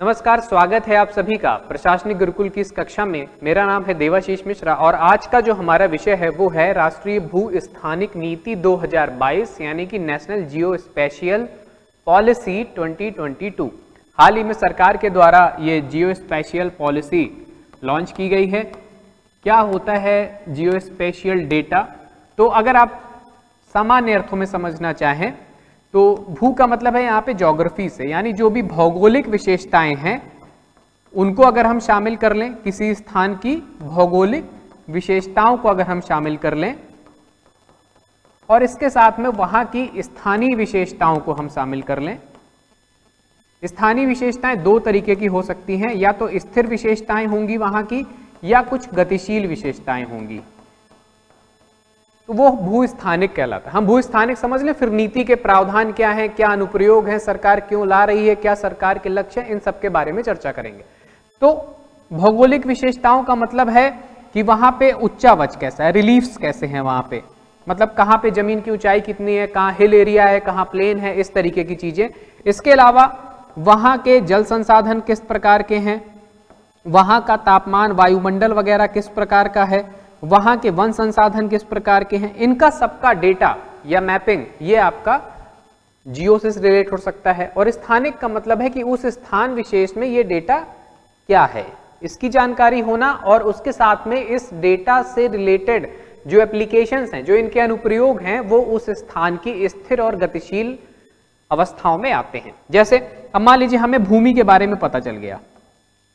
नमस्कार, स्वागत है आप सभी का प्रशासनिक गुरुकुल की इस कक्षा में। मेरा नाम है देवाशीष मिश्रा और आज का जो हमारा विषय है वो है राष्ट्रीय भू स्थानिक नीति 2022 यानी कि नेशनल जियो स्पेशियल पॉलिसी 2022। हाल ही में सरकार के द्वारा ये जियो स्पेशियल पॉलिसी लॉन्च की गई है। क्या होता है जियो स्पेशियल डेटा? तो अगर आप सामान्य अर्थों में समझना चाहें तो भू का मतलब है यहाँ पे ज्योग्राफी से, यानी जो भी भौगोलिक विशेषताएं हैं उनको अगर हम शामिल कर लें, किसी स्थान की भौगोलिक विशेषताओं को अगर हम शामिल कर लें और इसके साथ में वहां की स्थानीय विशेषताओं को हम शामिल कर लें। स्थानीय विशेषताएं दो तरीके की हो सकती हैं, या तो स्थिर विशेषताएं होंगी वहां की, या कुछ गतिशील विशेषताएं होंगी, तो वो भू स्थानिक कहलाता है। हम भू स्थानिक समझ लें, फिर नीति के प्रावधान क्या है, क्या अनुप्रयोग है, सरकार क्यों ला रही है, क्या सरकार के लक्ष्य है, इन सब के बारे में चर्चा करेंगे। तो भौगोलिक विशेषताओं का मतलब है कि वहां पे उच्चावच कैसा है, रिलीफ्स कैसे हैं वहां पे, मतलब कहाँ पे जमीन की ऊंचाई कितनी है, कहाँ हिल एरिया है, कहाँ प्लेन है, इस तरीके की चीजें। इसके अलावा वहां के जल संसाधन किस प्रकार के हैं, वहां का तापमान, वायुमंडल वगैरह किस प्रकार का है, वहां के वन संसाधन किस प्रकार के हैं, इनका सबका डेटा या मैपिंग ये आपका जियो से रिलेट हो सकता है। और स्थानिक का मतलब है कि उस स्थान विशेष में ये डेटा क्या है, इसकी जानकारी होना, और उसके साथ में इस डेटा से रिलेटेड जो एप्लीकेशंस हैं, जो इनके अनुप्रयोग हैं, वो उस स्थान की स्थिर और गतिशील अवस्थाओं में आते हैं। जैसे अब मान लीजिए हमें भूमि के बारे में पता चल गया,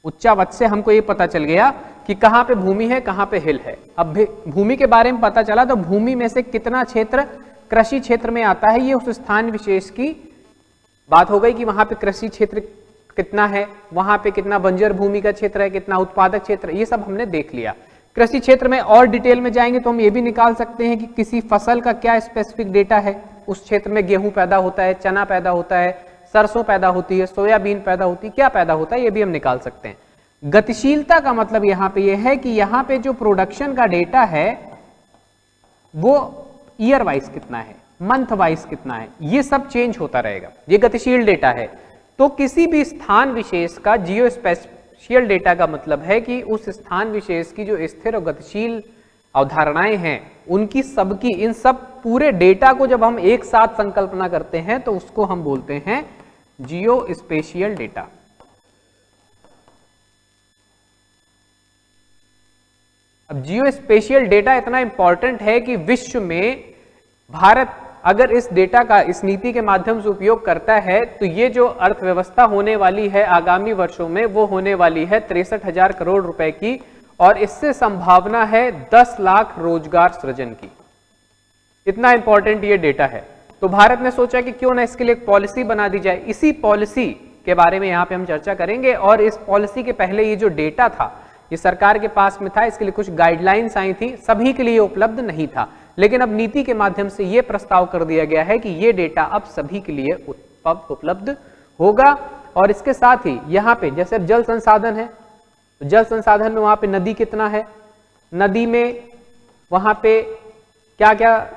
उच्चावच से हमको ये पता चल गया कि कहाँ पे भूमि है, कहाँ पे हिल है। अब भूमि के बारे में पता चला तो भूमि में से कितना क्षेत्र कृषि क्षेत्र में आता है, ये उस स्थान विशेष की बात हो गई कि वहां पे कृषि क्षेत्र कितना है, वहां पे कितना बंजर भूमि का क्षेत्र है, कितना उत्पादक क्षेत्र, ये सब हमने देख लिया। कृषि क्षेत्र में और डिटेल में जाएंगे तो हम ये भी निकाल सकते हैं कि किसी फसल का क्या स्पेसिफिक डेटा है, उस क्षेत्र में गेहूं पैदा होता है, चना पैदा होता है, सरसों पैदा होती है, सोयाबीन पैदा होती है, क्या पैदा होता है, ये भी हम निकाल सकते हैं। गतिशीलता का मतलब यहां पे ये है कि यहां पे जो प्रोडक्शन का डेटा है वो ईयर वाइज कितना है, मंथ वाइज कितना है, ये सब चेंज होता रहेगा, ये गतिशील डेटा है। तो किसी भी स्थान विशेष का जियो स्पेशियल डेटा का मतलब है कि उस स्थान विशेष की जो स्थिर और गतिशील अवधारणाएं हैं उनकी सबकी, इन सब पूरे डेटा को जब हम एक साथ संकल्पना करते हैं तो उसको हम बोलते हैं जियो स्पेशियल डेटा। अब जियो स्पेशियल डेटा इतना इंपॉर्टेंट है कि विश्व में भारत अगर इस डेटा का, इस नीति के माध्यम से उपयोग करता है तो ये जो अर्थव्यवस्था होने वाली है आगामी वर्षों में, वो होने वाली है 63,000 करोड़ रुपए की, और इससे संभावना है 10 लाख रोजगार सृजन की। इतना इंपॉर्टेंट ये डेटा है। तो भारत ने सोचा कि क्यों ना इसके लिए एक पॉलिसी बना दी जाए। इसी पॉलिसी के बारे में यहाँ पे हम चर्चा करेंगे। और इस पॉलिसी के पहले ये जो डेटा था ये सरकार के पास में था, इसके लिए कुछ गाइडलाइंस आई थी, सभी के लिए उपलब्ध नहीं था, लेकिन अब नीति के माध्यम से ये प्रस्ताव कर दिया गया है कि ये डेटा अब सभी के लिए उपलब्ध होगा। और इसके साथ ही यहाँ पे जैसे अब जल संसाधन है, तो जल संसाधन में वहां पे नदी कितना है, नदी में वहां पे क्या क्या,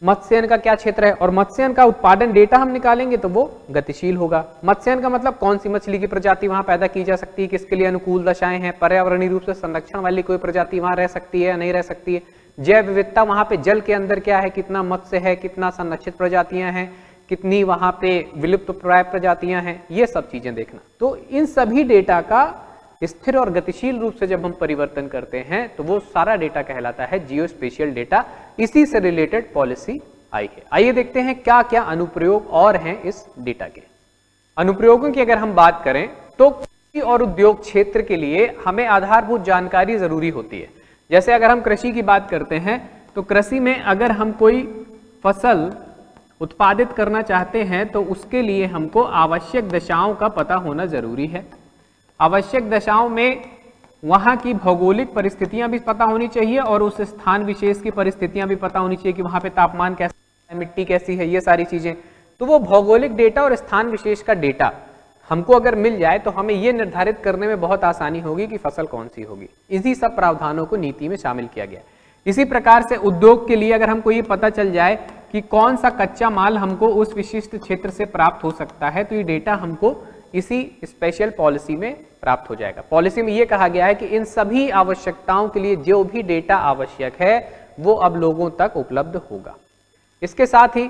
मत्स्यन का क्या क्षेत्र है, और मत्स्यन का उत्पादन डेटा हम निकालेंगे तो वो गतिशील होगा। मत्स्यन का मतलब कौन सी मछली की प्रजाति वहां पैदा की जा सकती है, किसके लिए अनुकूल दशाएं हैं, पर्यावरणीय रूप से संरक्षण वाली कोई प्रजाति वहां रह सकती है या नहीं रह सकती है, जैव विविधता वहां पे जल के अंदर क्या है, कितना मत्स्य है, कितना संरक्षित प्रजातियां हैं, कितनी वहां पे विलुप्त प्राय प्रजातियां हैं, ये सब चीजें देखना। तो इन सभी डेटा का स्थिर और गतिशील रूप से जब हम परिवर्तन करते हैं तो वो सारा डेटा कहलाता है जियो स्पेशियल डेटा। इसी से रिलेटेड पॉलिसी आई है। आइए देखते हैं क्या क्या अनुप्रयोग और हैं इस डेटा के। अनुप्रयोगों की अगर हम बात करें तो कृषि और उद्योग क्षेत्र के लिए हमें आधारभूत जानकारी जरूरी होती है। जैसे अगर हम कृषि की बात करते हैं तो कृषि में अगर हम कोई फसल उत्पादित करना चाहते हैं तो उसके लिए हमको आवश्यक दशाओं का पता होना जरूरी है। आवश्यक दशाओं में वहाँ की भौगोलिक परिस्थितियां भी पता होनी चाहिए और उस स्थान विशेष की परिस्थितियां भी पता होनी चाहिए कि वहाँ पे तापमान कैसा है, मिट्टी कैसी है, ये सारी चीजें। तो वो भौगोलिक डेटा और स्थान विशेष का डेटा हमको अगर मिल जाए तो हमें ये निर्धारित करने में बहुत आसानी होगी कि फसल कौन सी होगी। इसी सब प्रावधानों को नीति में शामिल किया गया। इसी प्रकार से उद्योग के लिए अगर हमको ये पता चल जाए कि कौन सा कच्चा माल हमको उस विशिष्ट क्षेत्र से प्राप्त हो सकता है तो ये डेटा हमको इसी स्पेशल पॉलिसी में प्राप्त हो जाएगा। पॉलिसी में यह कहा गया है कि इन सभी आवश्यकताओं के लिए जो भी डेटा आवश्यक है वो अब लोगों तक उपलब्ध होगा। इसके साथ ही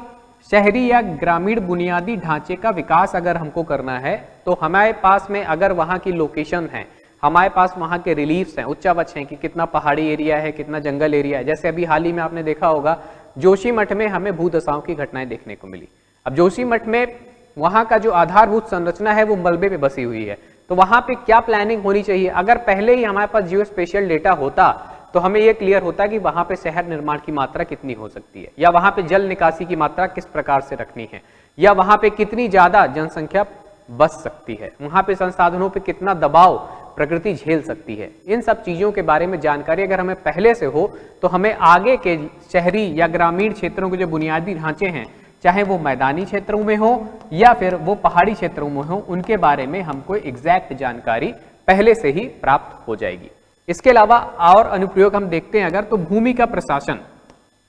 शहरी या ग्रामीण बुनियादी ढांचे का विकास अगर हमको करना है तो हमारे पास में अगर वहां की लोकेशन है, हमारे पास वहां के रिलीफ्स हैं, उच्चावच हैं कि कितना पहाड़ी एरिया है, कितना जंगल एरिया है। जैसे अभी हाल ही में आपने देखा होगा जोशीमठ में हमें भूदशाओं की घटनाएं देखने को मिली। अब जोशीमठ में वहां का जो आधारभूत संरचना है वो मलबे पे बसी हुई है, तो वहां पे क्या प्लानिंग होनी चाहिए? अगर पहले ही हमारे पास जियो स्पेशियल डेटा होता तो हमें यह क्लियर होता कि वहां पे शहर निर्माण की मात्रा कितनी हो सकती है, या वहां पे जल निकासी की मात्रा किस प्रकार से रखनी है, या वहां पे कितनी ज्यादा जनसंख्या बस सकती है, वहां पे संसाधनों पे कितना दबाव प्रकृति झेल सकती है। इन सब चीजों के बारे में जानकारी अगर हमें पहले से हो तो हमें आगे के शहरी या ग्रामीण क्षेत्रों के जो बुनियादी ढांचे हैं, चाहे वो मैदानी क्षेत्रों में हो या फिर वो पहाड़ी क्षेत्रों में हो, उनके बारे में हमको एग्जैक्ट जानकारी पहले से ही प्राप्त हो जाएगी। इसके अलावा और अनुप्रयोग हम देखते हैं अगर तो भूमि का प्रशासन,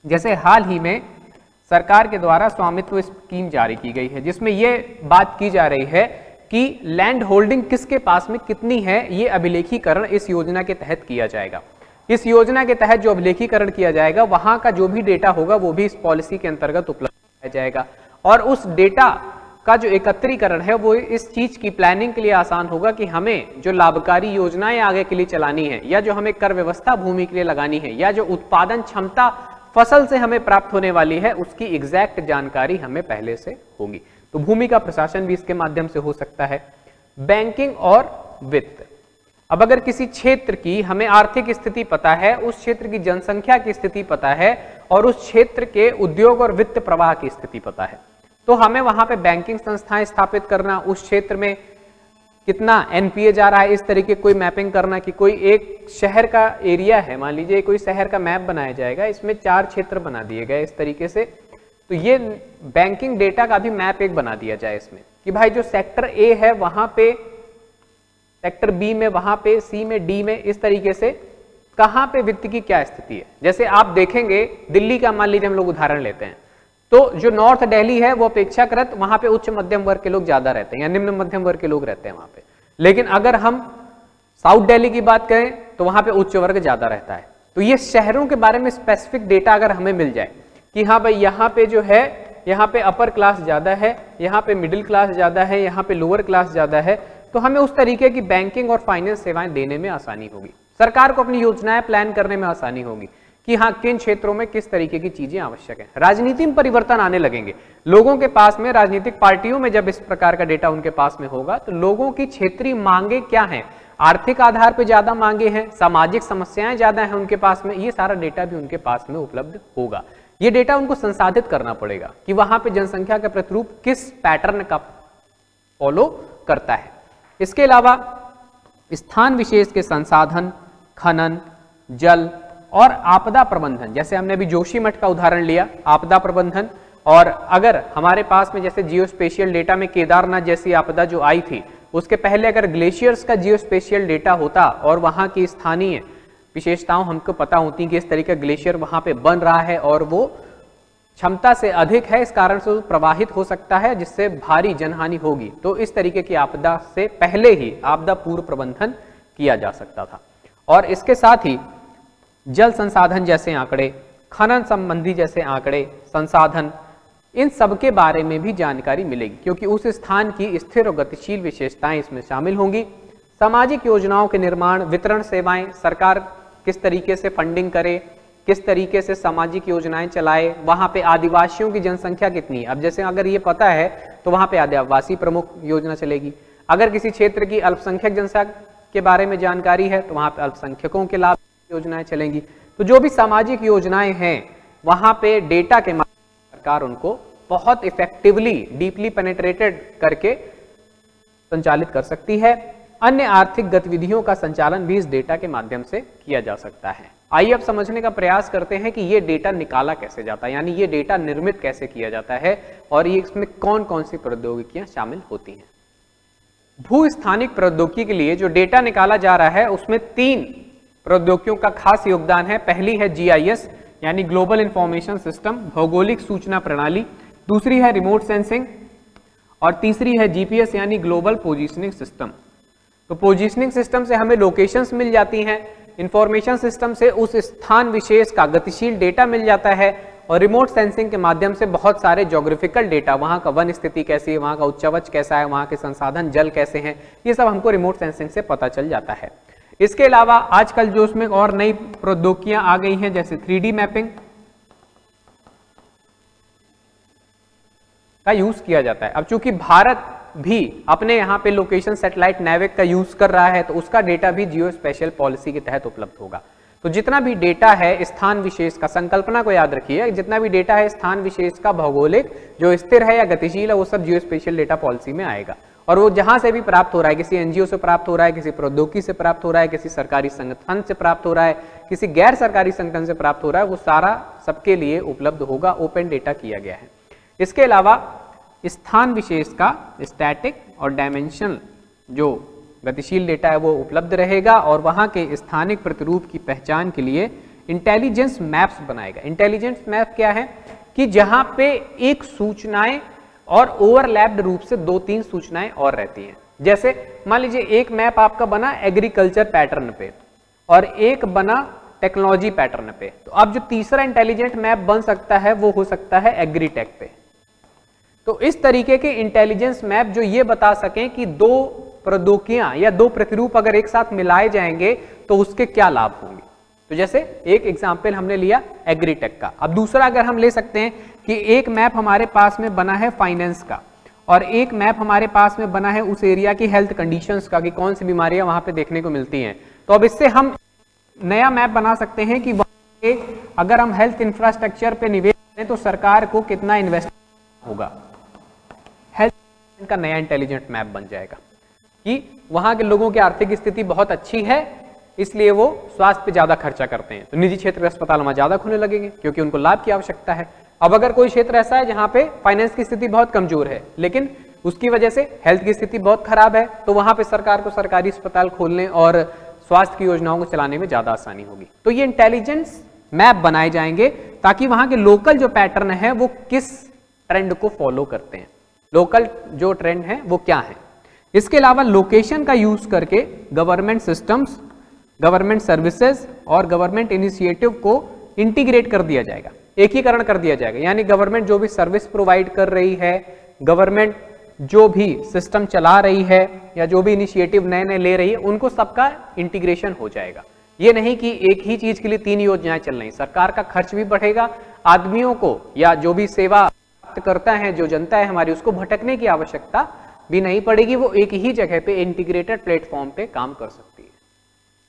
जैसे हाल ही में सरकार के द्वारा स्वामित्व स्कीम जारी की गई है जिसमें यह बात की जा रही है कि लैंड होल्डिंग किसके पास में कितनी है, ये अभिलेखीकरण इस योजना के तहत किया जाएगा। इस योजना के तहत जो अभिलेखीकरण किया जाएगा वहां का जो भी डेटा होगा वो भी इस पॉलिसी के अंतर्गत उपलब्ध कराया जाएगा, और उस डेटा का जो एकत्रीकरण है वो इस चीज की प्लानिंग के लिए आसान होगा कि हमें जो लाभकारी योजनाएं आगे के लिए चलानी है, या जो हमें कर व्यवस्था भूमि के लिए लगानी है, या जो उत्पादन क्षमता फसल से हमें प्राप्त होने वाली है, उसकी एग्जैक्ट जानकारी हमें पहले से होगी। तो भूमि का प्रशासन भी इसके माध्यम से हो सकता है। बैंकिंग और वित्त, अब अगर किसी क्षेत्र की हमें आर्थिक स्थिति पता है, उस क्षेत्र की जनसंख्या की स्थिति पता है और उस क्षेत्र के उद्योग और वित्त प्रवाह की स्थिति पता है, तो हमें वहां पे बैंकिंग संस्थाएं स्थापित करना, उस क्षेत्र में कितना एनपीए जा रहा है, इस तरीके कोई मैपिंग करना कि कोई एक शहर का एरिया है, मान लीजिए कोई शहर का मैप बनाया जाएगा, इसमें 4 क्षेत्र बना दिए गए इस तरीके से, तो ये बैंकिंग डेटा का भी मैप एक बना दिया जाए इसमें कि भाई जो सेक्टर ए है वहां पे, सेक्टर बी में, वहां पे सी में, डी में, इस तरीके से कहां पे वित्त की क्या स्थिति है। जैसे आप देखेंगे दिल्ली का मान लीजिए हम लोग उदाहरण लेते हैं, तो जो नॉर्थ दिल्ली है वो अपेक्षाकृत वहां पे उच्च मध्यम वर्ग के लोग ज्यादा रहते हैं या निम्न मध्यम वर्ग के लोग रहते हैं वहां पे, लेकिन अगर हम साउथ दिल्ली की बात करें तो वहां पे उच्च वर्ग ज्यादा रहता है। तो ये शहरों के बारे में स्पेसिफिक डेटा अगर हमें मिल जाए कि हाँ भाई यहाँ पे जो है, यहाँ पे अपर क्लास ज्यादा है, यहाँ पे मिडिल क्लास ज्यादा है, यहाँ पे लोअर क्लास ज्यादा है, तो हमें उस तरीके की बैंकिंग और फाइनेंस सेवाएं देने में आसानी होगी, सरकार को अपनी योजनाएं प्लान करने में आसानी होगी कि हाँ किन क्षेत्रों में किस तरीके की चीजें आवश्यक है। राजनीति में परिवर्तन आने लगेंगे, लोगों के पास में, राजनीतिक पार्टियों में जब इस प्रकार का डेटा उनके पास में होगा तो लोगों की क्षेत्रीय मांगे क्या हैं, आर्थिक आधार पर ज्यादा मांगे हैं, सामाजिक समस्याएं ज्यादा हैं उनके पास में, ये सारा डेटा भी उनके पास में उपलब्ध होगा। ये डेटा उनको संसाधित करना पड़ेगा कि वहां पे जनसंख्या का प्रतिरूप किस पैटर्न का फॉलो करता है। इसके अलावा स्थान विशेष के संसाधन, खनन, जल और आपदा प्रबंधन, जैसे हमने अभी जोशीमठ का उदाहरण लिया, आपदा प्रबंधन, और अगर हमारे पास में जैसे जियो स्पेशियल डेटा में केदारनाथ जैसी आपदा जो आई थी, उसके पहले अगर ग्लेशियर्स का जियो स्पेशियल डेटा होता और वहां की स्थानीय विशेषताओं हमको पता होती कि इस तरीके का ग्लेशियर वहां पे बन रहा है और वो क्षमता से अधिक है, इस कारण से वो प्रवाहित हो सकता है जिससे भारी जनहानि होगी, तो इस तरीके की आपदा से पहले ही आपदा पूर्व प्रबंधन किया जा सकता था। और इसके साथ ही जल संसाधन जैसे आंकड़े, खनन संबंधी जैसे आंकड़े, संसाधन, इन सब के बारे में भी जानकारी मिलेगी क्योंकि उस स्थान की स्थिर और गतिशील विशेषताएं इसमें शामिल होंगी। सामाजिक योजनाओं के निर्माण, वितरण सेवाएं, सरकार किस तरीके से फंडिंग करे, किस तरीके से सामाजिक योजनाएं चलाए, वहां पे आदिवासियों की जनसंख्या कितनी है। अब जैसे अगर ये पता है तो वहां पे आदिवासी प्रमुख योजना चलेगी, अगर किसी क्षेत्र की अल्पसंख्यक जनसंख्या के बारे में जानकारी है तो वहां पे अल्पसंख्यकों के लाभ योजनाएं चलेंगी। तो जो भी सामाजिक योजनाएं हैं वहां पे डेटा के माध्यम से सरकार उनको बहुत इफेक्टिवली, डीपली पेनिट्रेटेड करके संचालित कर सकती है। अन्य आर्थिक गतिविधियों का संचालन भी इस डेटा के माध्यम से किया जा सकता है। आइए अब समझने का प्रयास करते हैं कि ये डेटा निकाला कैसे जाता है, यानी ये डेटा निर्मित कैसे किया जाता है और ये इसमें कौन कौन सी प्रौद्योगिकियां शामिल होती हैं। भूस्थानिक प्रौद्योगिकी के लिए जो डेटा निकाला जा रहा है उसमें 3 प्रौद्योगिकियों का खास योगदान है। पहली है जीआईएस यानी ग्लोबल इंफॉर्मेशन सिस्टम, भौगोलिक सूचना प्रणाली, दूसरी है रिमोट सेंसिंग और तीसरी है जीपीएस यानी ग्लोबल पोजीशनिंग सिस्टम। तो पोजीशनिंग सिस्टम से हमें लोकेशंस मिल जाती हैं, इंफॉर्मेशन सिस्टम से उस स्थान विशेष का गतिशील डेटा मिल जाता है, और रिमोट सेंसिंग के माध्यम से बहुत सारे ज्योग्राफिकल डेटा, वहाँ का वन स्थिति कैसी है, वहाँ का उच्चावच कैसा है, वहाँ के संसाधन जल कैसे हैं, ये सब हमको रिमोट सेंसिंग से पता चल जाता है। इसके अलावा आजकल जो उसमें और नई प्रौद्योगिकियां आ गई हैं, जैसे 3D मैपिंग का यूज किया जाता है। अब चूंकि भारत भी अपने यहाँ पे लोकेशन सैटेलाइट नेविक का यूज कर रहा है, तो उसका डेटा भी जियो स्पेशल पॉलिसी के तहत उपलब्ध होगा। तो जितना भी डेटा है स्थान विशेष का, संकल्पना को याद रखिए, जितना भी डेटा है स्थान विशेष का भौगोलिक जो स्थिर है या गतिशील है, वो सब जियो स्पेशल डेटा पॉलिसी में आएगा। और वो जहां से भी प्राप्त हो रहा है, किसी एनजीओ से प्राप्त हो रहा है, किसी प्रौद्योगिकी से प्राप्त हो रहा है, किसी सरकारी संगठन से प्राप्त हो रहा है, किसी गैर सरकारी संगठन से प्राप्त हो रहा है, वो सारा सबके लिए उपलब्ध होगा, ओपन डेटा किया गया है। इसके अलावा स्थान विशेष का स्टैटिक और डायमेंशनल जो गतिशील डेटा है वो उपलब्ध रहेगा, और वहां के स्थानिक प्रतिरूप की पहचान के लिए इंटेलिजेंस मैप्स बनाएगा। इंटेलिजेंस मैप क्या है कि जहां पे एक सूचनाएं और ओवरलैप्ड रूप से 2-3 सूचनाएं और रहती हैं। जैसे मान लीजिए एक मैप आपका बना एग्रीकल्चर पैटर्न पे और एक बना टेक्नोलॉजी पैटर्न पे, तो अब जो तीसरा इंटेलिजेंट मैप बन सकता है वो हो सकता है एग्रीटेक पे। तो इस तरीके के इंटेलिजेंस मैप जो ये बता सकें कि दो प्रौद्योगिकियां या दो प्रतिरूप अगर एक साथ मिलाए जाएंगे तो उसके क्या लाभ होंगे। तो जैसे एक एग्जाम्पल हमने लिया एग्रीटेक का। अब दूसरा अगर हम ले सकते हैं कि एक मैप हमारे पास में बना है फाइनेंस का, और एक मैप हमारे पास में बना है उस एरिया की हेल्थ कंडीशंस का, कि कौन सी बीमारियां वहां पे देखने को मिलती हैं। तो अब इससे हम नया मैप बना सकते हैं कि वहां अगर हम हेल्थ इंफ्रास्ट्रक्चर पे निवेश करें तो सरकार को कितना इन्वेस्ट होगा। हेल्थ का नया इंटेलिजेंट मैप बन जाएगा कि वहां के लोगों की आर्थिक स्थिति बहुत अच्छी है, इसलिए वो स्वास्थ्य पे ज्यादा खर्चा करते हैं, तो निजी क्षेत्र के अस्पताल वहां ज्यादा खुलने लगेंगे क्योंकि उनको लाभ की आवश्यकता है। अब अगर कोई क्षेत्र ऐसा है जहां पे फाइनेंस की स्थिति बहुत कमजोर है, लेकिन उसकी वजह से हेल्थ की स्थिति बहुत खराब है, तो वहां पे सरकार को सरकारी अस्पताल खोलने और स्वास्थ्य की योजनाओं को चलाने में ज्यादा आसानी होगी। तो ये इंटेलिजेंस मैप बनाए जाएंगे ताकि वहां के लोकल जो पैटर्न है वो किस ट्रेंड को फॉलो करते हैं, लोकल जो ट्रेंड है वो क्या है। इसके अलावा लोकेशन का यूज करके गवर्नमेंट सिस्टम्स, गवर्नमेंट सर्विसेज और गवर्नमेंट इनिशिएटिव को इंटीग्रेट कर दिया जाएगा, एकीकरण कर दिया जाएगा। यानी गवर्नमेंट जो भी सर्विस प्रोवाइड कर रही है, गवर्नमेंट जो भी सिस्टम चला रही है या जो भी इनिशिएटिव नए नए ले रही है, उनको सबका इंटीग्रेशन हो जाएगा। ये नहीं कि एक ही चीज के लिए 3 योजनाएं चल रही, सरकार का खर्च भी बढ़ेगा, आदमियों को या जो भी सेवा प्राप्त करता है, जो जनता है हमारी, उसको भटकने की आवश्यकता भी नहीं पड़ेगी, वो एक ही जगह पे इंटीग्रेटेड प्लेटफॉर्म पे काम कर सकती है।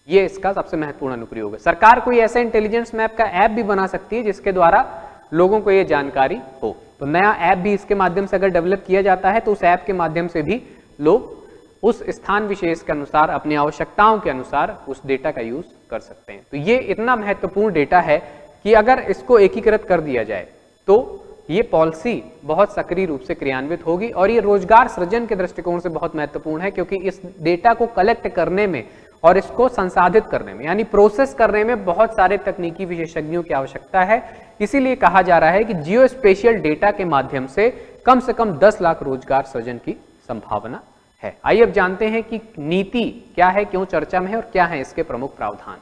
ये इसका सबसे महत्वपूर्ण अनुप्रयोग है। सरकार कोई ऐसा इंटेलिजेंस मैप का ऐप भी बना सकती है जिसके द्वारा लोगों को ये जानकारी हो। तो नया ऐप भी इसके माध्यम से अगर डेवलप किया जाता है तो उस ऐप के माध्यम से भी लोग उस स्थान विशेष के अनुसार, अपनी आवश्यकताओं के अनुसार उस डेटा का यूज कर सकते हैं। तो ये इतना महत्वपूर्ण डेटा है कि अगर इसको एकीकृत कर दिया जाए तो ये पॉलिसी बहुत सक्रिय रूप से क्रियान्वित होगी, और ये रोजगार सृजन के दृष्टिकोण से बहुत महत्वपूर्ण है, क्योंकि इस डेटा को कलेक्ट करने में और इसको संसाधित करने में यानी प्रोसेस करने में बहुत सारे तकनीकी विशेषज्ञों की आवश्यकता है। इसीलिए कहा जा रहा है कि जियो स्पेशियल डेटा के माध्यम से कम 10 लाख रोजगार सृजन की संभावना है। आइए अब जानते हैं कि नीति क्या है, क्यों चर्चा में है और क्या है इसके प्रमुख प्रावधान।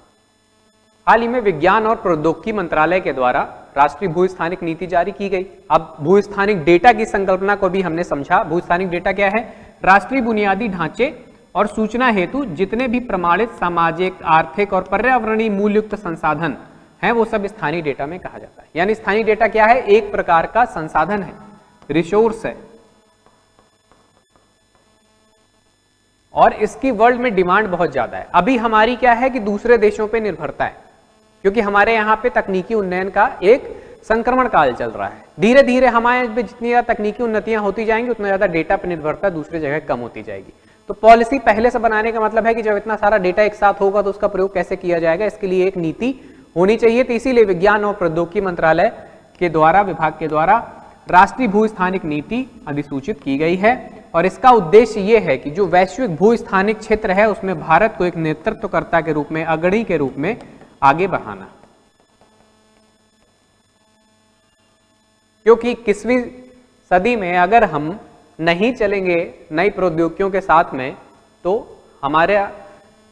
हाल ही में विज्ञान और प्रौद्योगिकी मंत्रालय के द्वारा राष्ट्रीय भूस्थानिक नीति जारी की गई। अब भूस्थानिक डेटा की संकल्पना को भी हमने समझा। भूस्थानिक डेटा क्या है? राष्ट्रीय बुनियादी ढांचे और सूचना हेतु जितने भी प्रमाणित सामाजिक, आर्थिक और पर्यावरणीय मूल्ययुक्त संसाधन हैं वो सब स्थानीय डेटा में कहा जाता है। यानी स्थानीय डेटा क्या है? एक प्रकार का संसाधन है, रिसोर्स है, और इसकी वर्ल्ड में डिमांड बहुत ज्यादा है। अभी हमारी क्या है कि दूसरे देशों पे निर्भरता है, क्योंकि हमारे यहाँ पे तकनीकी उन्नयन का एक संक्रमण काल चल रहा है। धीरे धीरे हमारे पे जितनी ज्यादा तकनीकी उन्नतियां होती जाएंगी उतना ज्यादा डेटा पर निर्भरता दूसरी जगह कम होती जाएगी। तो पॉलिसी पहले से बनाने का मतलब है कि जब इतना सारा डेटा एक साथ होगा तो उसका प्रयोग कैसे किया जाएगा, इसके लिए एक नीति होनी चाहिए। तो इसीलिए विज्ञान और प्रौद्योगिकी मंत्रालय के द्वारा, विभाग के द्वारा राष्ट्रीय भूस्थानिक नीति अधिसूचित की गई है, और इसका उद्देश्य यह है कि जो वैश्विक भूस्थानिक क्षेत्र है उसमें भारत को एक नेतृत्वकर्ता के रूप में, अग्रणी के रूप में आगे बढ़ाना। क्योंकि 21वीं सदी में अगर हम नहीं चलेंगे नई प्रौद्योगिकियों के साथ में तो हमारे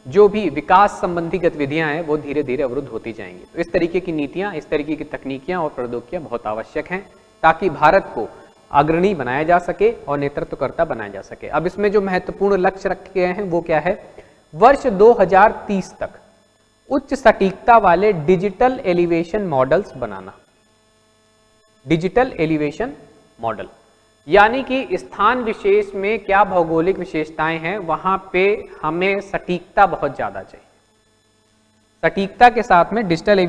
जो भी विकास संबंधी गतिविधियां हैं वो धीरे धीरे अवरुद्ध होती जाएंगी। तो इस तरीके की नीतियां, इस तरीके की तकनीकियां और प्रौद्योगिकियां बहुत आवश्यक हैं ताकि भारत को अग्रणी बनाया जा सके और नेतृत्वकर्ता बनाया जा सके। अब इसमें जो महत्वपूर्ण लक्ष्य रखे गए हैं वो क्या है? वर्ष 2030 तक उच्च सटीकता वाले डिजिटल एलिवेशन मॉडल्स बनाना। डिजिटल एलिवेशन मॉडल यानी कि स्थान विशेष में क्या भौगोलिक विशेषताएं हैं वहां पे हमें सटीकता बहुत ज्यादा चाहिए। सटीकता के साथ में डिजिटल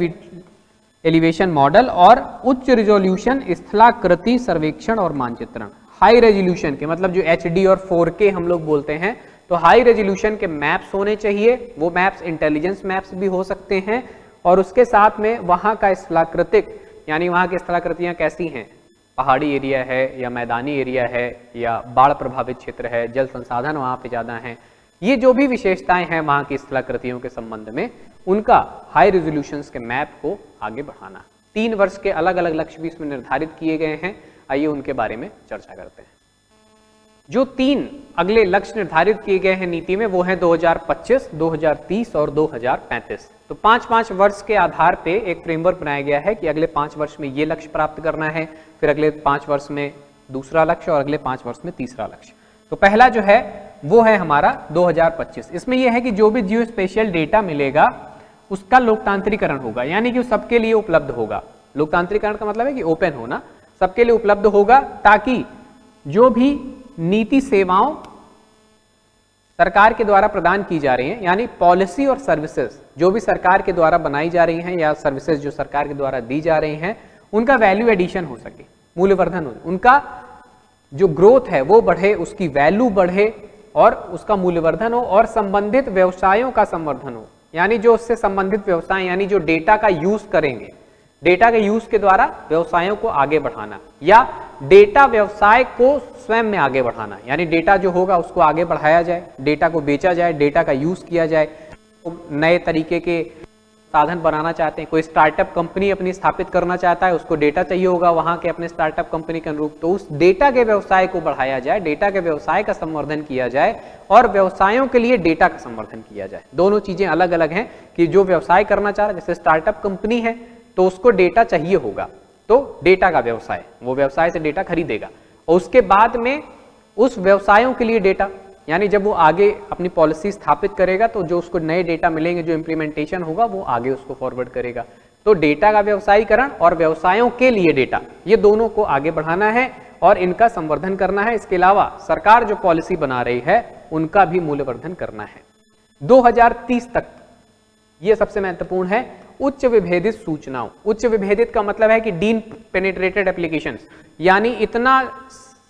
एलिवेशन मॉडल और उच्च रिजोल्यूशन स्थलाकृति सर्वेक्षण और मानचित्रण। हाई रेजोल्यूशन के मतलब जो HD और 4K हम लोग बोलते हैं, तो हाई रेजोल्यूशन के मैप्स होने चाहिए। वो मैप्स इंटेलिजेंस मैप्स भी हो सकते हैं और उसके साथ में वहां का स्थलाकृतिक यानी वहां की स्थलाकृतियां कैसी हैं, पहाड़ी एरिया है या मैदानी एरिया है या बाढ़ प्रभावित क्षेत्र है, जल संसाधन वहां पे ज्यादा हैं, ये जो भी विशेषताएं हैं वहां की स्थलाकृतियों के संबंध में उनका हाई रेजोल्यूशन के मैप को आगे बढ़ाना। 3 वर्ष के अलग अलग लक्ष्य भी इसमें निर्धारित किए गए हैं। आइए उनके बारे में चर्चा करते हैं। जो 3 अगले लक्ष्य निर्धारित किए गए हैं नीति में वो हैं 2025, 2030 और 2035। तो 5-5 वर्ष के आधार पे एक फ्रेमवर्क बनाया गया है कि अगले 5 वर्ष में ये लक्ष्य प्राप्त करना है, फिर अगले 5 वर्ष में दूसरा लक्ष्य और अगले 5 वर्ष में तीसरा लक्ष्य। तो पहला जो है वो है हमारा 2025। इसमें यह है कि जो भी जियो स्पेशियल डेटा मिलेगा उसका लोकतांत्रिकरण होगा, यानी कि सबके लिए उपलब्ध होगा। लोकतांत्रिकरण का मतलब है कि ओपन होना, सबके लिए उपलब्ध होगा ताकि जो भी नीति सेवाओं सरकार के द्वारा प्रदान की जा रही हैं, यानी पॉलिसी और सर्विसेज जो भी सरकार के द्वारा बनाई जा रही हैं या सर्विसेज जो सरकार के द्वारा दी जा रही हैं, उनका वैल्यू एडिशन हो सके, मूल्यवर्धन हो, उनका जो ग्रोथ है वो बढ़े, उसकी वैल्यू बढ़े और उसका मूल्यवर्धन हो और संबंधित व्यवसायों का संवर्धन हो। यानी जो उससे संबंधित व्यवसाय यानी जो डेटा का यूज करेंगे, डेटा के यूज के द्वारा व्यवसायों को आगे बढ़ाना या डेटा व्यवसाय को स्वयं में आगे बढ़ाना, यानी डेटा जो होगा उसको आगे बढ़ाया जाए, डेटा को बेचा जाए, डेटा का यूज किया जाए। नए तरीके के साधन बनाना चाहते हैं, कोई स्टार्टअप कंपनी अपनी स्थापित करना चाहता है, उसको डेटा चाहिए होगा वहां के अपने स्टार्टअप कंपनी के अनुरूप, तो उस डेटा के व्यवसाय को बढ़ाया जाए, डेटा के व्यवसाय का संवर्धन किया जाए और व्यवसायों के लिए डेटा का संवर्धन किया जाए। दोनों चीजें अलग अलग हैं कि जो व्यवसाय करना चाह रहा है, जैसे स्टार्टअप कंपनी है तो उसको डेटा चाहिए होगा, तो डेटा का व्यवसाय, वो व्यवसाय से डेटा खरीदेगा और उसके बाद में उस व्यवसायों के लिए डेटा, यानी जब वो आगे अपनी पॉलिसी स्थापित करेगा तो जो उसको नए डेटा मिलेंगे, जो इम्प्लीमेंटेशन होगा वो आगे उसको फॉरवर्ड करेगा। तो डेटा का व्यवसायीकरण और व्यवसायों के लिए डेटा, ये दोनों को आगे बढ़ाना है और इनका संवर्धन करना है। इसके अलावा सरकार जो पॉलिसी बना रही है उनका भी मूल्यवर्धन करना है। 2030 तक ये सबसे महत्वपूर्ण है, उच्च विभेदित सूचनाओं। उच्च विभेदित का मतलब है कि डीप पेनिट्रेटेड एप्लीकेशंस, यानी इतना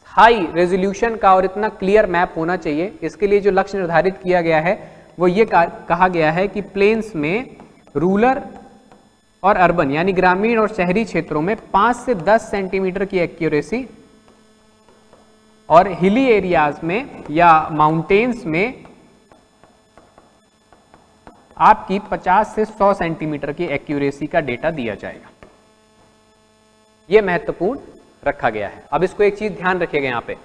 हाई रेजोल्यूशन का और इतना क्लियर मैप होना चाहिए। इसके लिए जो लक्ष्य निर्धारित किया गया है वो ये कहा गया है कि प्लेन्स में, रूरल और अर्बन यानी ग्रामीण और शहरी क्षेत्रों में 5 से 10 सेंटीमीटर की एक्यूरेसी और हिली एरियाज में या माउंटेन्स में आपकी 50 से 100 सेंटीमीटर की एक्यूरेसी का डेटा दिया जाएगा। यह महत्वपूर्ण रखा गया है। अब इसको एक चीज ध्यान रखिएगा, यहाँ पे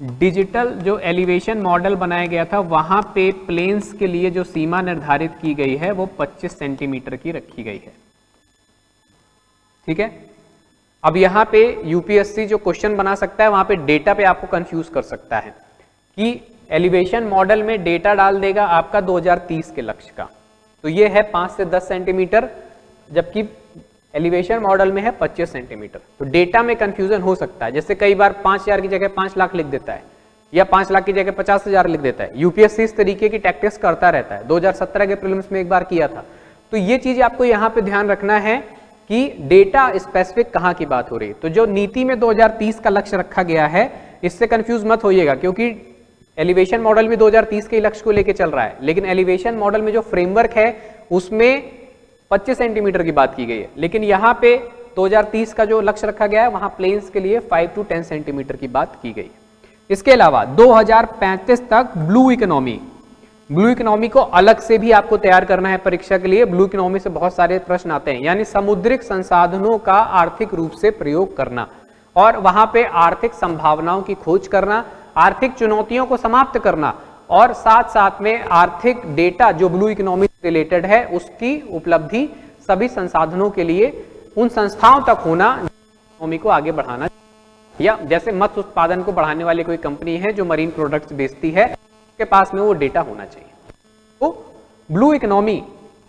डिजिटल जो एलिवेशन मॉडल बनाया गया था वहां पे प्लेन्स के लिए जो सीमा निर्धारित की गई है वो 25 सेंटीमीटर की रखी गई है। ठीक है। अब यहाँ पे यूपीएससी जो क्वेश्चन बना सकता है वहां पे डेटा पे आपको कंफ्यूज कर सकता है कि एलिवेशन मॉडल में डेटा डाल देगा आपका 2030 के लक्ष्य का, तो ये है 5 से 10 सेंटीमीटर, जबकि एलिवेशन मॉडल में है 25 सेंटीमीटर। तो डेटा में कंफ्यूजन हो सकता है, जैसे कई बार 5000 की जगह 5 लाख लिख देता है या 5 लाख की जगह 50,000 लिख देता है। यूपीएससी इस तरीके की टैक्टिक्स करता रहता है, 2017 के प्रीलिम्स में एक बार किया था। तो ये चीज आपको यहाँ पे ध्यान रखना है कि डेटा स्पेसिफिक कहाँ की बात हो रही है। तो जो नीति में 2030 का लक्ष्य रखा गया है इससे कंफ्यूज मत होइएगा, क्योंकि एलिवेशन मॉडल भी 2030 के लक्ष्य को लेकर चल रहा है, लेकिन एलिवेशन मॉडल में जो फ्रेमवर्क है उसमें 25 सेंटीमीटर की बात की गई है, लेकिन यहाँ पे 2030 का जो लक्ष्य रखा गया है वहां प्लेन्स के लिए 5 to 10 सेंटीमीटर की बात की गई। इसके अलावा 2035 तक ब्लू इकोनॉमी को अलग से भी आपको तैयार करना है परीक्षा के लिए। ब्लू इकोनॉमी से बहुत सारे प्रश्न आते हैं, यानी समुद्रिक संसाधनों का आर्थिक रूप से प्रयोग करना। और वहां पे आर्थिक संभावनाओं की खोज करना, आर्थिक चुनौतियों को समाप्त करना और साथ साथ में आर्थिक डेटा जो ब्लू इकोनॉमी से रिलेटेड है उसकी उपलब्धि सभी संसाधनों के लिए उन संस्थाओं तक होना इकोनॉमी को आगे बढ़ाना। या जैसे मत्स्य उत्पादन को बढ़ाने वाली कोई कंपनी है जो मरीन प्रोडक्ट्स बेचती है, उसके पास में वो डेटा होना चाहिए। तो ब्लू इकोनॉमी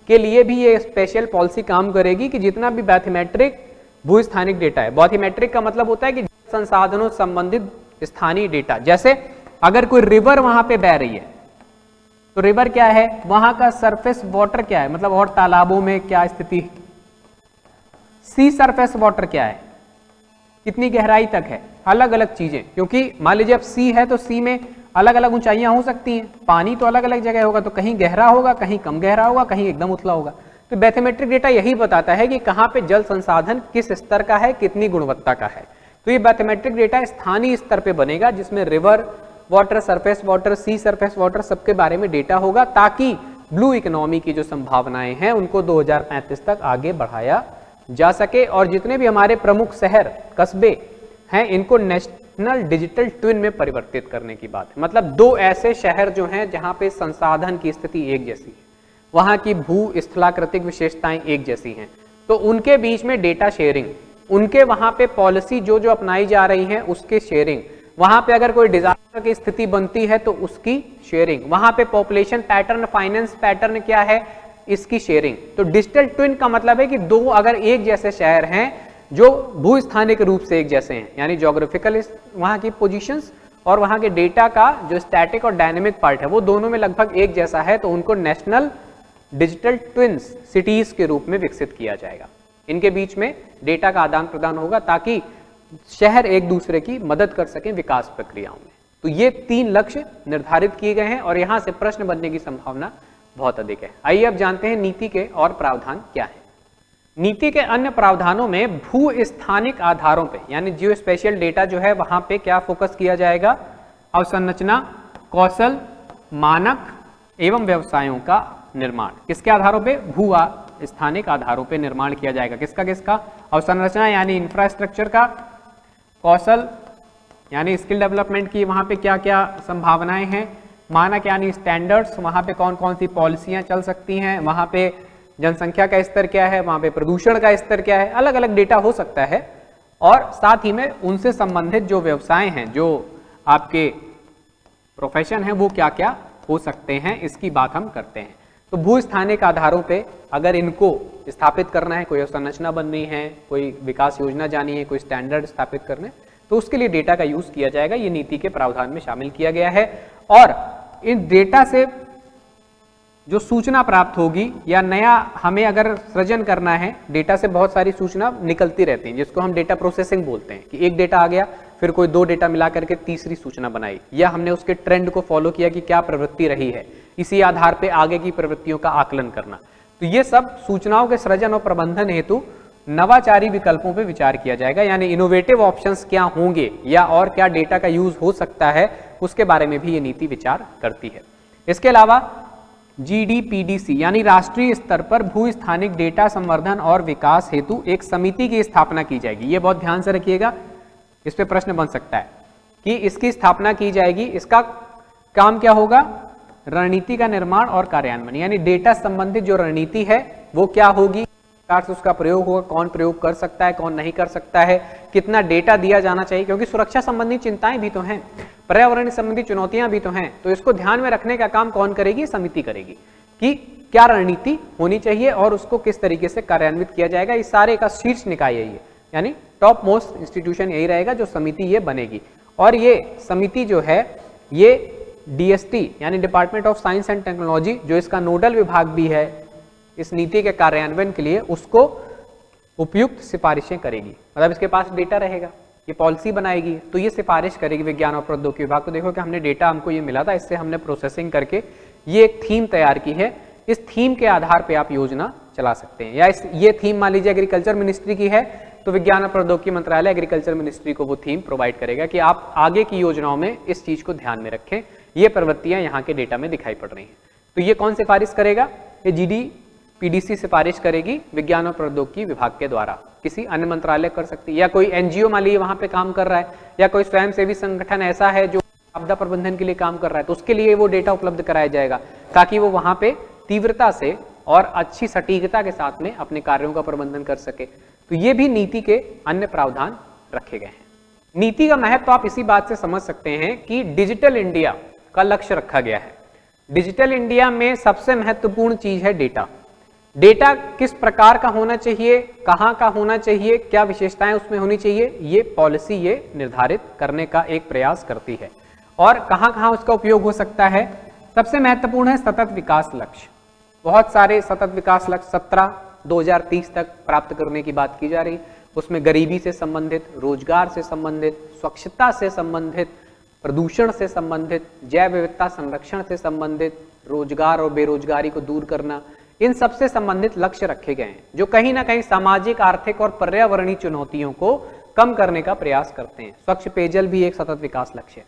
के लिए भी ये स्पेशल पॉलिसी काम करेगी कि जितना भी बैथीमेट्रिक भूस्थानिक डेटा है, बैथीमेट्रिक का मतलब होता है कि संसाधनों संबंधित स्थानीय डेटा, जैसे अगर कोई रिवर वहां पे बह रही है तो रिवर क्या है, वहां का सरफेस वाटर क्या है, मतलब और तालाबों में क्या स्थिति, सी सरफेस वाटर क्या है, कितनी गहराई तक है, अलग अलग चीजें, क्योंकि मान लीजिए अब सी है तो सी में अलग अलग ऊंचाइयां हो सकती हैं, पानी तो अलग अलग जगह होगा, तो कहीं गहरा होगा, कहीं कम गहरा होगा, कहीं एकदम उथला होगा। तो बैथीमेट्रिक डेटा यही बताता है कि कहां पे जल संसाधन किस स्तर का है, कितनी गुणवत्ता का है। तो ये बैथीमेट्रिक डेटा स्थानीय स्तर पे बनेगा जिसमें रिवर वाटर, सरफेस वाटर, सी सरफेस वाटर सबके बारे में डेटा होगा, ताकि ब्लू इकोनॉमी की जो संभावनाएं हैं उनको 2035 तक आगे बढ़ाया जा सके और जितने भी हमारे प्रमुख शहर कस्बे हैं इनको नेशनल डिजिटल ट्विन में परिवर्तित करने की बात है। मतलब दो ऐसे शहर जो हैं जहां पे संसाधन की स्थिति एक जैसी है, वहां की भू स्थलाकृतिक विशेषताएं एक जैसी हैं, तो उनके बीच में डेटा शेयरिंग, उनके वहां पे पॉलिसी जो जो अपनाई जा रही है उसके शेयरिंग, वहां पे अगर कोई डिजास्टर की स्थिति बनती है तो उसकी शेयरिंग, वहां पे पॉपुलेशन पैटर्न, फाइनेंस पैटर्न क्या है इसकी शेयरिंग। तो डिजिटल ट्विन का मतलब है कि दो अगर एक जैसे शहर हैं जो भूस्थानिक रूप से एक जैसे हैं, यानी ज्योग्राफिकल वहां की पोजीशंस और वहां के डेटा का जो स्टैटिक और डायनेमिक पार्ट है वो दोनों में लगभग एक जैसा है, तो उनको नेशनल डिजिटल ट्विन्स सिटीज के रूप में विकसित किया जाएगा। इनके बीच में डेटा का आदान प्रदान होगा ताकि शहर एक दूसरे की मदद कर सकें विकास प्रक्रियाओं में। तो ये 3 लक्ष्य निर्धारित किए गए हैं और यहां से प्रश्न बनने की संभावना बहुत अधिक है। आइए अब जानते हैं नीति के और प्रावधान क्या है। नीति के अन्य प्रावधानों में भू स्थानिक आधारों पे यानी जियो स्पेशियल डेटा जो है वहां पे क्या फोकस किया जाएगा, अवसंरचना, कौशल, मानक एवं व्यवसायों का निर्माण। किसके आधारों पे, भू स्थानिक आधारों पे निर्माण किया जाएगा। किसका किसका, अवसंरचना यानी इंफ्रास्ट्रक्चर का, कौशल यानी स्किल डेवलपमेंट की वहां पे क्या क्या संभावनाएं हैं, मानक यानी स्टैंडर्ड्स, वहां पे कौन कौन सी पॉलिसियां चल सकती हैं, वहां पे जनसंख्या का स्तर क्या है, वहां पे प्रदूषण का स्तर क्या है, अलग अलग डेटा हो सकता है। और साथ ही में उनसे संबंधित जो व्यवसाय हैं, जो आपके प्रोफेशन हैं, वो क्या क्या हो सकते हैं, इसकी बात हम करते हैं। तो भू स्थानिक आधारों पे अगर इनको स्थापित करना है, कोई संरचना बननी है, कोई विकास योजना जानी है, कोई स्टैंडर्ड स्थापित करने, तो उसके लिए डेटा का यूज किया जाएगा। ये नीति के प्रावधान में शामिल किया गया है। और इन डेटा से जो सूचना प्राप्त होगी या नया हमें अगर सृजन करना है, डेटा से बहुत सारी सूचना निकलती रहती है जिसको हम डेटा प्रोसेसिंग बोलते हैं, कि एक डेटा आ गया फिर कोई 2 डेटा मिला करके तीसरी सूचना बनाई, या हमने उसके ट्रेंड को फॉलो किया कि क्या प्रवृत्ति रही है, इसी आधार पे आगे की प्रवृत्तियों का आकलन करना। तो ये सब सूचनाओं के सृजन और प्रबंधन हेतु नवाचारी विकल्पों पे विचार किया जाएगा, यानी इनोवेटिव ऑप्शंस क्या होंगे या और क्या डेटा का यूज हो सकता है, उसके बारे में भी ये नीति विचार करती है। इसके अलावा GDPDC यानी राष्ट्रीय स्तर पर भू स्थानिक डेटा संवर्धन और विकास हेतु एक समिति की स्थापना की जाएगी। ये बहुत ध्यान से रखिएगा, इस पे प्रश्न बन सकता है कि इसकी स्थापना की जाएगी। इसका काम क्या होगा, रणनीति का निर्माण और कार्यान्वयन, यानी डेटा संबंधित जो रणनीति है वो क्या होगी, से उसका प्रयोग होगा, कौन प्रयोग कर सकता है, कौन नहीं कर सकता है, कितना डेटा दिया जाना चाहिए, क्योंकि सुरक्षा संबंधी चिंताएं भी तो हैं, पर्यावरण संबंधी चुनौतियां भी तो हैं। तो इसको ध्यान में रखने का काम कौन करेगी, समिति करेगी कि क्या रणनीति होनी चाहिए और उसको किस तरीके से कार्यान्वित किया जाएगा। इस सारे का शीर्ष निकाय है ये, यानी टॉप मोस्ट इंस्टीट्यूशन यही रहेगा जो समिति ये बनेगी। और ये समिति जो है ये DST यानी department of science and technology, जो इसका नोडल विभाग भी है इस नीति के कार्यान्वयन के लिए, उसको उपयुक्त सिफारिशें करेगी। मतलब इसके पास डेटा रहेगा, ये पॉलिसी बनाएगी, तो ये सिफारिश करेगी विज्ञान और प्रौद्योगिकी विभाग को। देखो कि हमने डेटा, हमको ये मिला था, इससे हमने प्रोसेसिंग करके ये एक थीम तैयार की है, इस थीम के आधार पे आप योजना चला सकते हैं। या ये थीम मान लीजिए एग्रीकल्चर मिनिस्ट्री की है, तो विज्ञान और प्रौद्योगिकी मंत्रालय एग्रीकल्चर मिनिस्ट्री को वो थीम प्रोवाइड करेगा कि आप आगे की योजनाओं में इस चीज को ध्यान में रखें, ये प्रवृत्तियां यहाँ के डेटा में दिखाई पड़ रही हैं। तो ये कौन सिफारिश करेगा, ये पीडीसी सिफारिश करेगी विज्ञान और प्रौद्योगिकी विभाग के द्वारा, किसी अन्य मंत्रालय कर सकती है, या कोई एनजीओ मान लीजिए वहां पे काम कर रहा है, या कोई स्वयंसेवी संगठन ऐसा है जो आपदा प्रबंधन के लिए काम कर रहा है, तो उसके लिए वो डेटा उपलब्ध कराया जाएगा ताकि वो वहां पे तीव्रता से और अच्छी सटीकता के साथ में अपने कार्यों का प्रबंधन कर सके। तो ये भी नीति के अन्य प्रावधान रखे गए हैं। नीति का महत्व आप इसी बात से समझ सकते हैं कि डिजिटल इंडिया का लक्ष्य रखा गया है। डिजिटल इंडिया में सबसे महत्वपूर्ण चीज है डेटा। डेटा किस प्रकार का होना चाहिए, कहां का होना चाहिए, क्या विशेषताएं उसमें होनी चाहिए, ये पॉलिसी ये निर्धारित करने का एक प्रयास करती है। और कहां कहां उसका उपयोग हो सकता है, सबसे महत्वपूर्ण है सतत विकास लक्ष्य। बहुत सारे सतत विकास लक्ष्य 17 2030 तक प्राप्त करने की बात की जा रही। उसमें गरीबी से संबंधित, रोजगार से संबंधित, स्वच्छता से संबंधित, प्रदूषण से संबंधित, जैव विविधता संरक्षण से संबंधित, रोजगार और बेरोजगारी को दूर करना, इन सबसे संबंधित लक्ष्य रखे गए हैं जो कहीं ना कहीं सामाजिक, आर्थिक और पर्यावरणीय चुनौतियों को कम करने का प्रयास करते हैं। स्वच्छ पेयजल भी एक सतत विकास लक्ष्य है।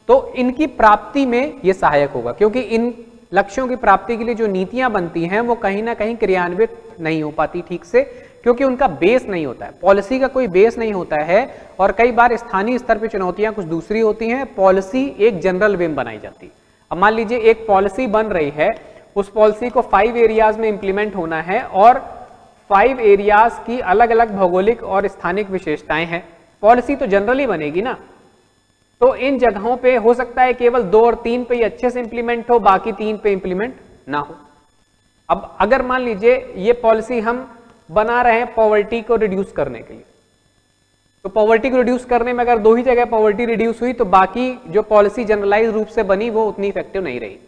तो इनकी प्राप्ति में यह सहायक होगा, क्योंकि इन लक्ष्यों की प्राप्ति के लिए जो नीतियां बनती हैं वो कहीं ना कहीं क्रियान्वित नहीं हो पाती ठीक से, क्योंकि उनका बेस नहीं होता है, पॉलिसी का कोई बेस नहीं होता है। और कई बार स्थानीय स्तर पर चुनौतियां कुछ दूसरी होती हैं, पॉलिसी एक जनरल वे में बनाई जाती है। अब मान लीजिए एक पॉलिसी बन रही है, उस पॉलिसी को 5 एरियाज में इंप्लीमेंट होना है और 5 एरियाज की अलग अलग भौगोलिक और स्थानिक विशेषताएं हैं। पॉलिसी तो जनरली बनेगी ना, तो इन जगहों पे हो सकता है केवल 2 और 3 पे ही अच्छे से इंप्लीमेंट हो, बाकी 3 पे इंप्लीमेंट ना हो। अब अगर मान लीजिए ये पॉलिसी हम बना रहे हैं पॉवर्टी को रिड्यूस करने के लिए, तो पॉवर्टी को रिड्यूस करने में अगर 2 ही जगह पॉवर्टी रिड्यूस हुई तो बाकी जो पॉलिसी जनरलाइज रूप से बनी वो उतनी इफेक्टिव नहीं रही।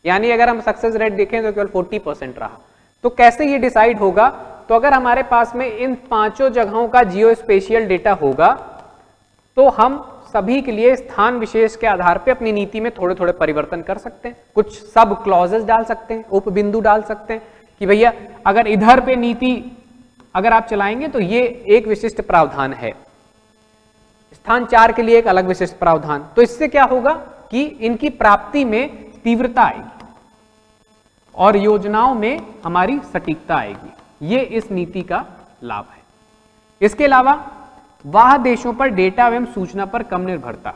यानी अगर हम सक्सेस रेट देखें तो केवल 40% रहा। तो कैसे ये डिसाइड होगा, तो अगर हमारे पास में इन 5 जगहों का जियो स्पेशियल डेटा होगा तो हम सभी के लिए स्थान विशेष के आधार पे अपनी नीति में थोड़े थोड़े परिवर्तन कर सकते हैं। कुछ सब क्लॉजेस डाल सकते हैं, उप बिंदु डाल सकते हैं कि भैया अगर इधर पे नीति अगर आप चलाएंगे तो ये एक विशिष्ट प्रावधान है, स्थान 4 के लिए एक अलग विशिष्ट प्रावधान। तो इससे क्या होगा कि इनकी प्राप्ति में तीव्रता आएगी और योजनाओं में हमारी सटीकता आएगी। ये इस नीति का लाभ है। इसके अलावा वह देशों पर डेटा एवं सूचना पर कम निर्भरता।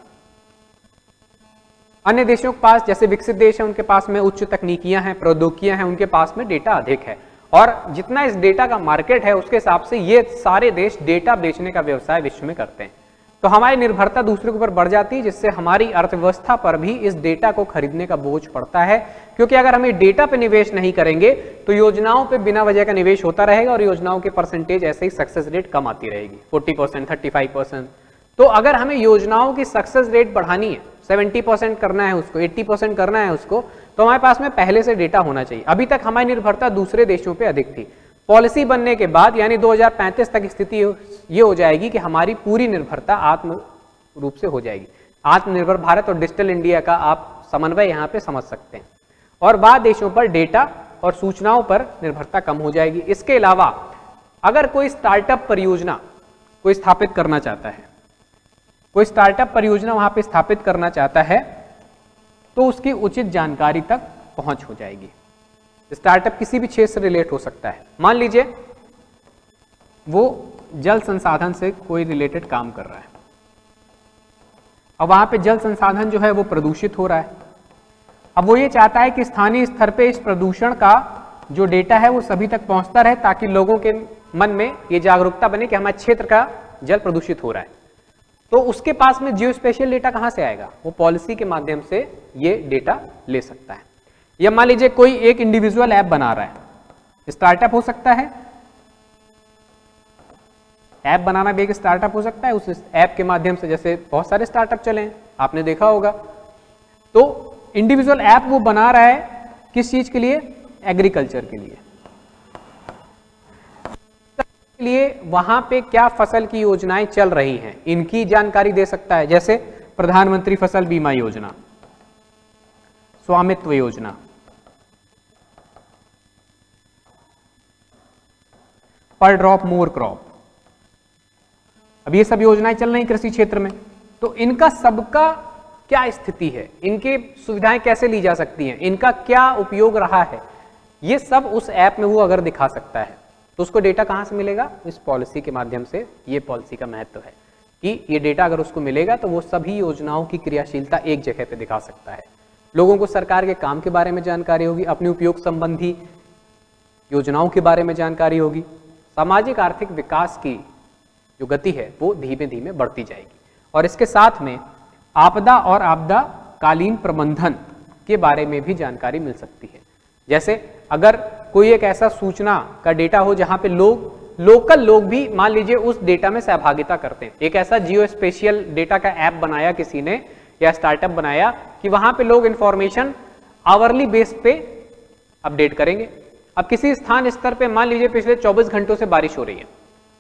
अन्य देशों के पास, जैसे विकसित देश है उनके पास में उच्च तकनीकियां हैं, प्रौद्योगिकियां हैं, उनके पास में डेटा अधिक है और जितना इस डेटा का मार्केट है उसके हिसाब से ये सारे देश डेटा बेचने का व्यवसाय विश्व में करते हैं। तो हमारी निर्भरता दूसरे के ऊपर बढ़ जाती है, जिससे हमारी अर्थव्यवस्था पर भी इस डेटा को खरीदने का बोझ पड़ता है। क्योंकि अगर हम डेटा पे निवेश नहीं करेंगे तो योजनाओं पे बिना वजह का निवेश होता रहेगा और योजनाओं के परसेंटेज ऐसे ही सक्सेस रेट कम आती रहेगी, 40%, 35%। तो अगर हमें योजनाओं की सक्सेस रेट बढ़ानी है, 70% करना है उसको, 80% करना है उसको, तो हमारे पास में पहले से डेटा होना चाहिए। अभी तक हमारी निर्भरता दूसरे देशों पर अधिक थी। पॉलिसी बनने के बाद यानी 2035 तक स्थिति ये हो जाएगी कि हमारी पूरी निर्भरता आत्म रूप से हो जाएगी। आत्मनिर्भर भारत और डिजिटल इंडिया का आप समन्वय यहाँ पे समझ सकते हैं और बाद देशों पर डेटा और सूचनाओं पर निर्भरता कम हो जाएगी। इसके अलावा अगर कोई स्टार्टअप परियोजना कोई स्थापित करना चाहता है, कोई स्टार्टअप परियोजना वहां पे स्थापित करना चाहता है तो उसकी उचित जानकारी तक पहुंच हो जाएगी। स्टार्टअप किसी भी क्षेत्र से रिलेट हो सकता है। मान लीजिए वो जल संसाधन से कोई रिलेटेड काम कर रहा है, अब वहां पे जल संसाधन जो है वो प्रदूषित हो रहा है। अब वो ये चाहता है कि स्थानीय स्तर पे इस प्रदूषण का जो डेटा है वो सभी तक पहुंचता रहे ताकि लोगों के मन में ये जागरूकता बने कि हमारे क्षेत्र का जल प्रदूषित हो रहा है। तो उसके पास में जियो स्पेशियल डेटा कहां से आएगा, वो पॉलिसी के माध्यम से ये डेटा ले सकता है। या मान लीजिए कोई एक इंडिविजुअल ऐप बना रहा है, स्टार्टअप हो सकता है, ऐप बनाना भी एक स्टार्टअप हो सकता है। उस ऐप के माध्यम से जैसे बहुत सारे स्टार्टअप चले हैं, आपने देखा होगा। तो इंडिविजुअल ऐप वो बना रहा है किस चीज के लिए, एग्रीकल्चर के लिए वहां पे क्या फसल की योजनाएं चल रही हैं इनकी जानकारी दे सकता है। जैसे प्रधानमंत्री फसल बीमा योजना, स्वामित्व योजना, पर ड्रॉप मोर क्रॉप, अब ये सब योजनाएं चल रही कृषि क्षेत्र में। तो इनका सबका क्या स्थिति है, इनके सुविधाएं कैसे ली जा सकती हैं, इनका क्या उपयोग रहा है, ये सब उस ऐप में वो अगर दिखा सकता है तो उसको डेटा कहाँ से मिलेगा? इस पॉलिसी के माध्यम से। ये पॉलिसी का महत्व है कि ये डेटा अगर उसको मिलेगा तो वो सभी योजनाओं की क्रियाशीलता एक जगह पे दिखा सकता है। लोगों को सरकार के काम के बारे में जानकारी होगी, अपने उपयोग संबंधी योजनाओं के बारे में जानकारी होगी, सामाजिक आर्थिक विकास की जो गति है वो धीमे धीमे बढ़ती जाएगी। और इसके साथ में आपदा और आपदाकालीन प्रबंधन के बारे में भी जानकारी मिल सकती है। जैसे अगर कोई एक ऐसा सूचना का डेटा हो जहां पे लोकल लोग भी मान लीजिए उस डेटा में सहभागिता करते हैं, एक ऐसा जियो स्पेशियल डेटा का ऐप बनाया किसी ने या स्टार्टअप बनाया कि वहां पे लोग इंफॉर्मेशन आवरली बेस पे अपडेट करेंगे। अब किसी स्थान स्तर पे मान लीजिए पिछले 24 घंटों से बारिश हो रही है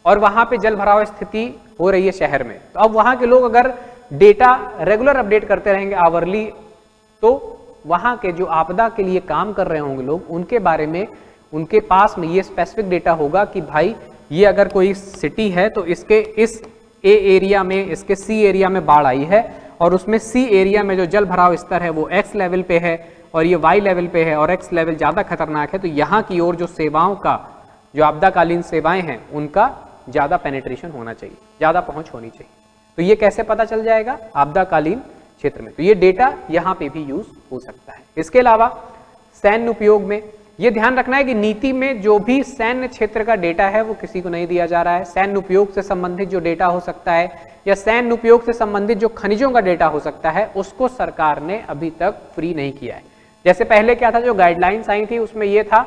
और वहां पे जल भराव स्थिति हो रही है शहर में, तो अब वहां के लोग अगर डेटा रेगुलर अपडेट करते रहेंगे आवरली, तो वहां के जो आपदा के लिए काम कर रहे होंगे लोग, उनके बारे में उनके पास में ये स्पेसिफिक डेटा होगा कि भाई ये अगर कोई सिटी है तो इसके इस ए एरिया में, इसके सी एरिया में बाढ़ आई है और उसमें सी एरिया में जो जल भराव स्तर है वो एक्स लेवल पे है और ये वाई लेवल पे है और एक्स लेवल ज़्यादा खतरनाक है, तो यहाँ की ओर जो सेवाओं का जो आपदाकालीन सेवाएं हैं उनका ज़्यादा पेनिट्रेशन होना चाहिए, ज़्यादा पहुँच होनी चाहिए। तो ये कैसे पता चल जाएगा? आपदाकालीन क्षेत्र में। तो ये डेटा यहाँ पे भी यूज हो सकता है। इसके अलावा सैन्य उपयोग में ये ध्यान रखना है कि नीति में जो भी सैन्य क्षेत्र का डेटा है वो किसी को नहीं दिया जा रहा है। सैन्य उपयोग से संबंधित जो डेटा हो सकता है या सैन्य उपयोग से संबंधित जो खनिजों का डेटा हो सकता है उसको सरकार ने अभी तक फ्री नहीं किया है। जैसे पहले क्या था, जो गाइडलाइंस आई थी उसमें यह था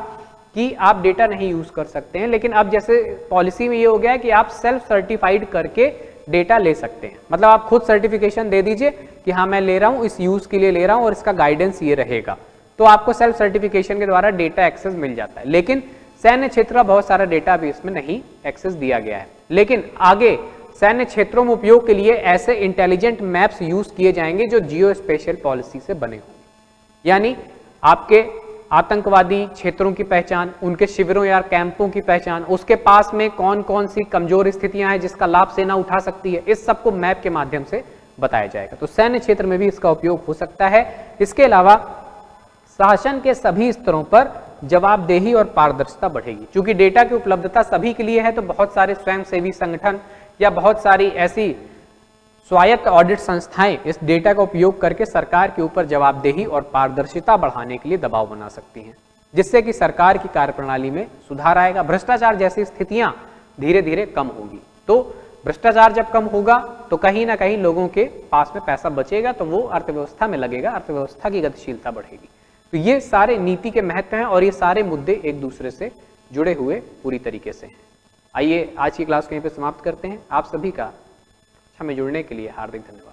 कि आप डेटा नहीं यूज कर सकते हैं, लेकिन अब जैसे पॉलिसी में ये हो गया है कि आप सेल्फ सर्टिफाइड करके डेटा ले सकते हैं। मतलब आप खुद सर्टिफिकेशन दे दीजिए कि हाँ मैं ले रहा हूँ, इस यूज के लिए ले रहा हूँ और इसका गाइडेंस ये रहेगा, तो आपको सेल्फ सर्टिफिकेशन के द्वारा डेटा एक्सेस मिल जाता है। लेकिन सैन्य क्षेत्र का बहुत सारा डेटा भी इसमें नहीं एक्सेस दिया गया है। लेकिन आगे सैन्य क्षेत्रों में उपयोग के लिए ऐसे इंटेलिजेंट मैप्स यूज किए जाएंगे जो जियो स्पेशियल पॉलिसी से बने होंगे, यानी आपके आतंकवादी क्षेत्रों की पहचान, उनके शिविरों या कैंपों की पहचान, उसके पास में कौन कौन सी कमजोर स्थितियां हैं जिसका लाभ सेना उठा सकती है, इस सबको मैप के माध्यम से बताया जाएगा। तो सैन्य क्षेत्र में भी इसका उपयोग हो सकता है। इसके अलावा शासन के सभी स्तरों पर जवाबदेही और पारदर्शिता बढ़ेगी। क्योंकि डेटा की उपलब्धता सभी के लिए है, तो बहुत सारे स्वयंसेवी संगठन या बहुत सारी ऐसी स्वायत्त ऑडिट संस्थाएं इस डेटा का उपयोग करके सरकार के ऊपर जवाबदेही और पारदर्शिता बढ़ाने के लिए दबाव बना सकती हैं, जिससे कि सरकार की कार्यप्रणाली में सुधार आएगा। भ्रष्टाचार जैसी स्थितियां धीरे धीरे कम होगी। तो भ्रष्टाचार जब कम होगा तो कहीं ना कहीं लोगों के पास में पैसा बचेगा, तो वो अर्थव्यवस्था में लगेगा, अर्थव्यवस्था की गतिशीलता बढ़ेगी। तो ये सारे नीति के महत्व हैं और ये सारे मुद्दे एक दूसरे से जुड़े हुए पूरी तरीके से हैं। आइए आज की क्लास को यहीं पे समाप्त करते हैं। आप सभी का में जुड़ने के लिए हार्दिक धन्यवाद।